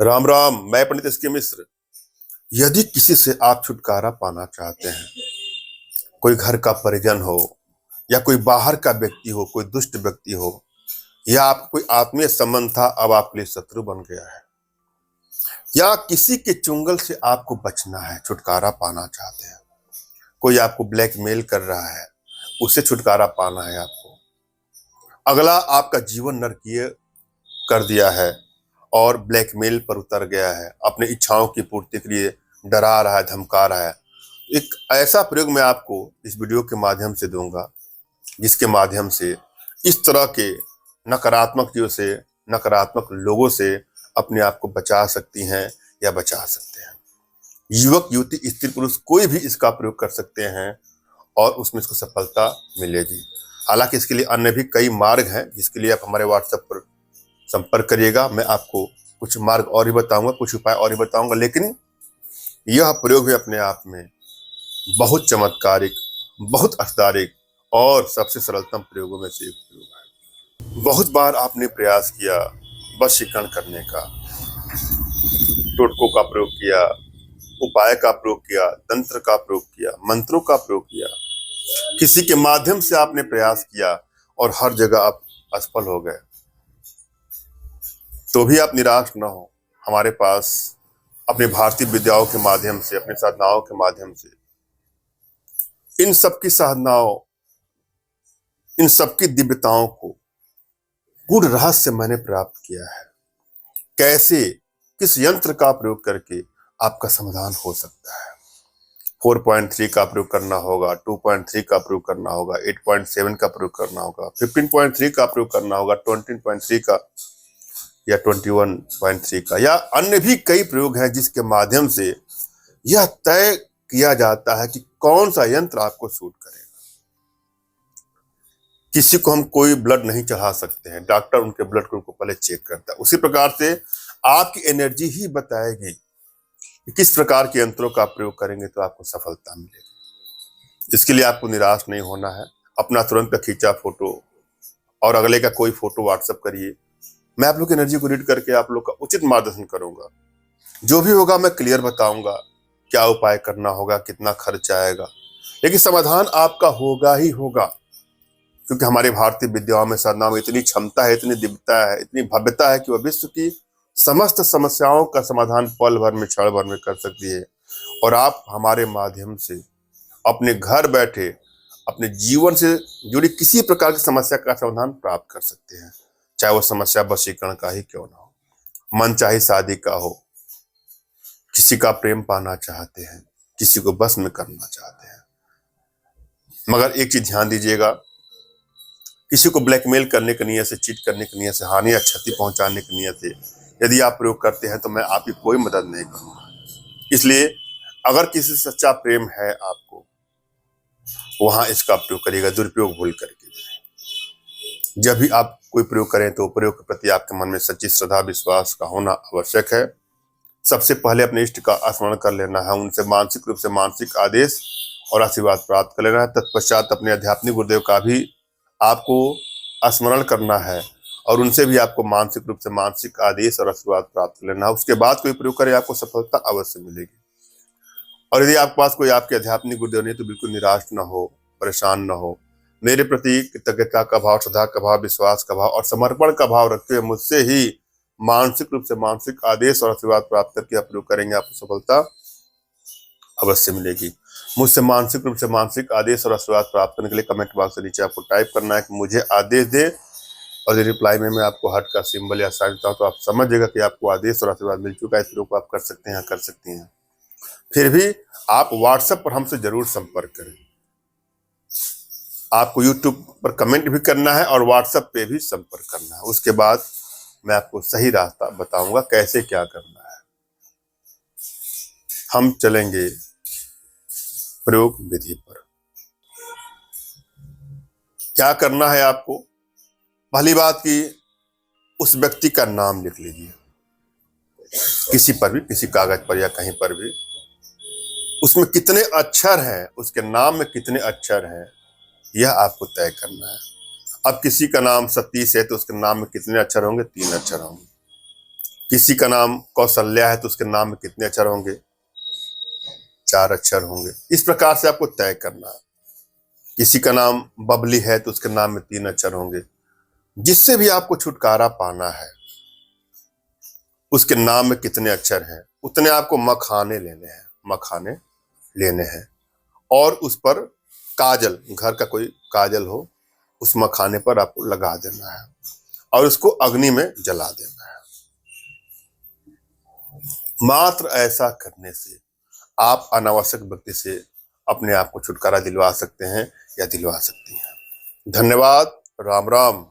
राम राम। मैं पंडित एस के मिश्र। यदि किसी से आप छुटकारा पाना चाहते हैं, कोई घर का परिजन हो या कोई बाहर का व्यक्ति हो, कोई दुष्ट व्यक्ति हो, या आपका कोई आत्मीय संबंध था अब आपके लिए शत्रु बन गया है, या किसी के चुंगल से आपको बचना है, छुटकारा पाना चाहते हैं, कोई आपको ब्लैकमेल कर रहा है, उससे छुटकारा पाना है आपको, अगला आपका जीवन नरकीय कर दिया है और ब्लैकमेल पर उतर गया है, अपनी इच्छाओं की पूर्ति के लिए डरा रहा है, धमका रहा है, एक ऐसा प्रयोग मैं आपको इस वीडियो के माध्यम से दूंगा जिसके माध्यम से इस तरह के नकारात्मक चीजों से, नकारात्मक लोगों से अपने आप को बचा सकती हैं या बचा सकते हैं। युवक युवती स्त्री पुरुष कोई भी इसका प्रयोग कर सकते हैं और उसमें इसको सफलता मिलेगी। हालांकि इसके लिए अन्य भी कई मार्ग हैं, जिसके लिए आप हमारे व्हाट्सएप पर संपर्क करिएगा। मैं आपको कुछ मार्ग और ही बताऊंगा, कुछ उपाय और ही बताऊंगा, लेकिन यह प्रयोग भी अपने आप में बहुत चमत्कारिक, बहुत असरदायक और सबसे सरलतम प्रयोगों में से एक प्रयोग है। बहुत बार आपने प्रयास किया वशीकरण करने का, टोटकों का प्रयोग किया, उपाय का प्रयोग किया, तंत्र का प्रयोग किया, मंत्रों का प्रयोग किया, किसी के माध्यम से आपने प्रयास किया और हर जगह आप असफल हो गए। तो भी आप निराश न हो। हमारे पास अपने भारतीय विद्याओं के माध्यम से, अपने साधनाओं के माध्यम से इन सबकी साधनाओं, इन सबकी दिव्यताओं को, गूढ़ रहस्य मैंने प्राप्त किया है। कैसे, किस यंत्र का प्रयोग करके आपका समाधान हो सकता है। 4.3 का प्रयोग करना होगा, 2.3 का प्रयोग करना होगा, 8.7 का प्रयोग करना होगा, 15.3 का प्रयोग करना होगा, 20.3 का या 21.3 का, या अन्य भी कई प्रयोग हैं जिसके माध्यम से यह तय किया जाता है कि कौन सा यंत्र आपको सूट करेगा। किसी को हम कोई ब्लड नहीं चढ़ा सकते हैं, डॉक्टर उनके ब्लड ग्रुप को पहले चेक करता है। उसी प्रकार से आपकी एनर्जी ही बताएगी कि किस प्रकार के यंत्रों का प्रयोग करेंगे तो आपको सफलता मिलेगी। इसके लिए आपको निराश नहीं होना है। अपना तुरंत खींचा फोटो और अगले का कोई फोटो व्हाट्सएप करिए। मैं आप लोग की एनर्जी को रीड करके आप लोग का उचित मार्गदर्शन करूंगा। जो भी होगा मैं क्लियर बताऊंगा, क्या उपाय करना होगा, कितना खर्च आएगा, लेकिन समाधान आपका होगा ही होगा। क्योंकि हमारे भारतीय विद्याओं में साधना में इतनी क्षमता है, इतनी दिव्यता है, इतनी भव्यता है कि वह विश्व की समस्त समस्याओं का समाधान पल भर में, क्षण भर में कर सकती है। और आप हमारे माध्यम से अपने घर बैठे अपने जीवन से जुड़ी किसी प्रकार की समस्या का समाधान प्राप्त कर सकते हैं। चाहे वो समस्या वशीकरण का ही क्यों ना हो, मन चाहे शादी का हो, किसी का प्रेम पाना चाहते हैं, किसी को बस में करना चाहते हैं। मगर एक चीज ध्यान दीजिएगा, किसी को ब्लैकमेल करने की नीयत से, चीट करने की नीयत से, हानि या क्षति पहुंचाने की नीयत से यदि आप प्रयोग करते हैं तो मैं आपकी कोई मदद नहीं करूंगा। इसलिए अगर किसी से सच्चा प्रेम है आपको, वहां इसका प्रयोग करिएगा, दुरुपयोग भूल करके। जब भी आप कोई प्रयोग करें तो प्रयोग के प्रति आपके मन में सच्ची श्रद्धा, विश्वास का होना आवश्यक है। सबसे पहले अपने इष्ट का स्मरण कर लेना है, उनसे मानसिक रूप से मानसिक आदेश और आशीर्वाद प्राप्त कर लेना है। तत्पश्चात अपने आध्यात्मिक गुरुदेव का भी आपको स्मरण करना है और उनसे भी आपको मानसिक रूप से मानसिक आदेश और आशीर्वाद प्राप्त कर लेना है। उसके बाद कोई प्रयोग करें, आपको सफलता अवश्य मिलेगी। और यदि आपके पास कोई आपके आध्यात्मिक गुरुदेव नहीं तो बिल्कुल निराश न हो, परेशान न हो। मेरे प्रति कृतज्ञता का भाव, श्रद्धा का भाव, विश्वास का भाव और समर्पण का भाव रखते हुए मुझसे ही मानसिक रूप से मानसिक आदेश और आशीर्वाद प्राप्त करके आप प्रयोग करेंगे, आपको सफलता अवश्य मिलेगी। मुझसे मानसिक रूप से मानसिक आदेश और आशीर्वाद प्राप्त करने के लिए कमेंट बॉक्स के नीचे आपको टाइप करना है कि मुझे आदेश दे, और यदि रिप्लाई में मैं आपको हार्ट का सिंबल या साइन देता हूं तो आप समझ जाएगा कि आपको आदेश और आशीर्वाद मिल चुका है। इस प्रयोग को आप कर सकते हैं, कर सकती हैं। फिर भी आप व्हाट्सएप पर हमसे जरूर संपर्क करें। आपको यूट्यूब पर कमेंट भी करना है और व्हाट्सएप पे भी संपर्क करना है। उसके बाद मैं आपको सही रास्ता बताऊंगा कैसे क्या करना है। हम चलेंगे प्रयोग विधि पर। क्या करना है आपको? पहली बात की उस व्यक्ति का नाम लिख लीजिए, किसी पर भी, किसी कागज पर या कहीं पर भी। उसमें कितने अक्षर हैं, उसके नाम में कितने अक्षर हैं, यह आपको तय करना है। अब किसी का नाम सतीश है तो उसके नाम में कितने अक्षर होंगे? 3 अक्षर होंगे। किसी का नाम कौशल्या है तो उसके नाम में कितने अक्षर होंगे? 4 अक्षर होंगे। इस प्रकार से आपको तय करना है। किसी का नाम बबली है तो उसके नाम में 3 अक्षर होंगे। जिससे भी आपको छुटकारा पाना है, उसके नाम में कितने अक्षर हैं, उतने आपको मखाने लेने हैं, मखाने लेने हैं। और उस पर काजल, घर का कोई काजल हो, उस मखाने पर आपको लगा देना है और उसको अग्नि में जला देना है। मात्र ऐसा करने से आप अनावश्यक व्यक्ति से अपने आप को छुटकारा दिलवा सकते हैं या दिलवा सकती हैं। धन्यवाद। राम राम।